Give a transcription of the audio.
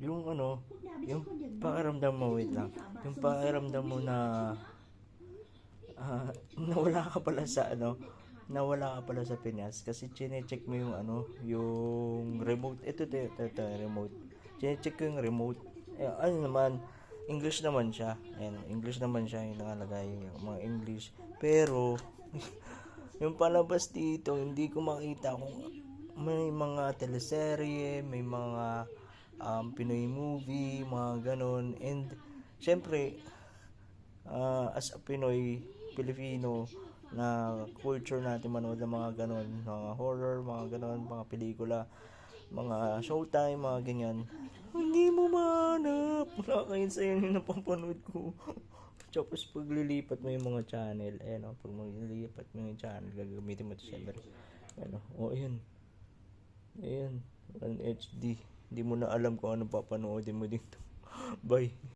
yung ano, yung pakiramdam mo, wait lang, yung pakiramdam mo na nawala ka pala sa ano, nawala ka pala sa Pinas kasi chine-check mo yung ano, yung remote. Ito, remote. Chine-check ko yung remote. Ano naman, English naman siya. Ayan, English naman siya yung nakalagay, yung mga English. Pero, yung palabas dito, hindi ko makita kung may mga teleserye, may mga Pinoy movie, mga ganon. And, syempre, as a Pinoy, Pilipino, na culture natin manood ng mga ganon, mga horror, mga ganon, mga pelikula, mga showtime, mga ganyan. Hindi mo mahanap. Wala kayo sa yung napapanood ko. Tapos pag lilipat mo yung mga channel, ayan o, pag maglilipat mo yung channel, gagamitin mo ito syempre. Ano, o ayun, ayun, 1 HD. Hindi mo na alam kung anong papanoodin mo dito. Bye.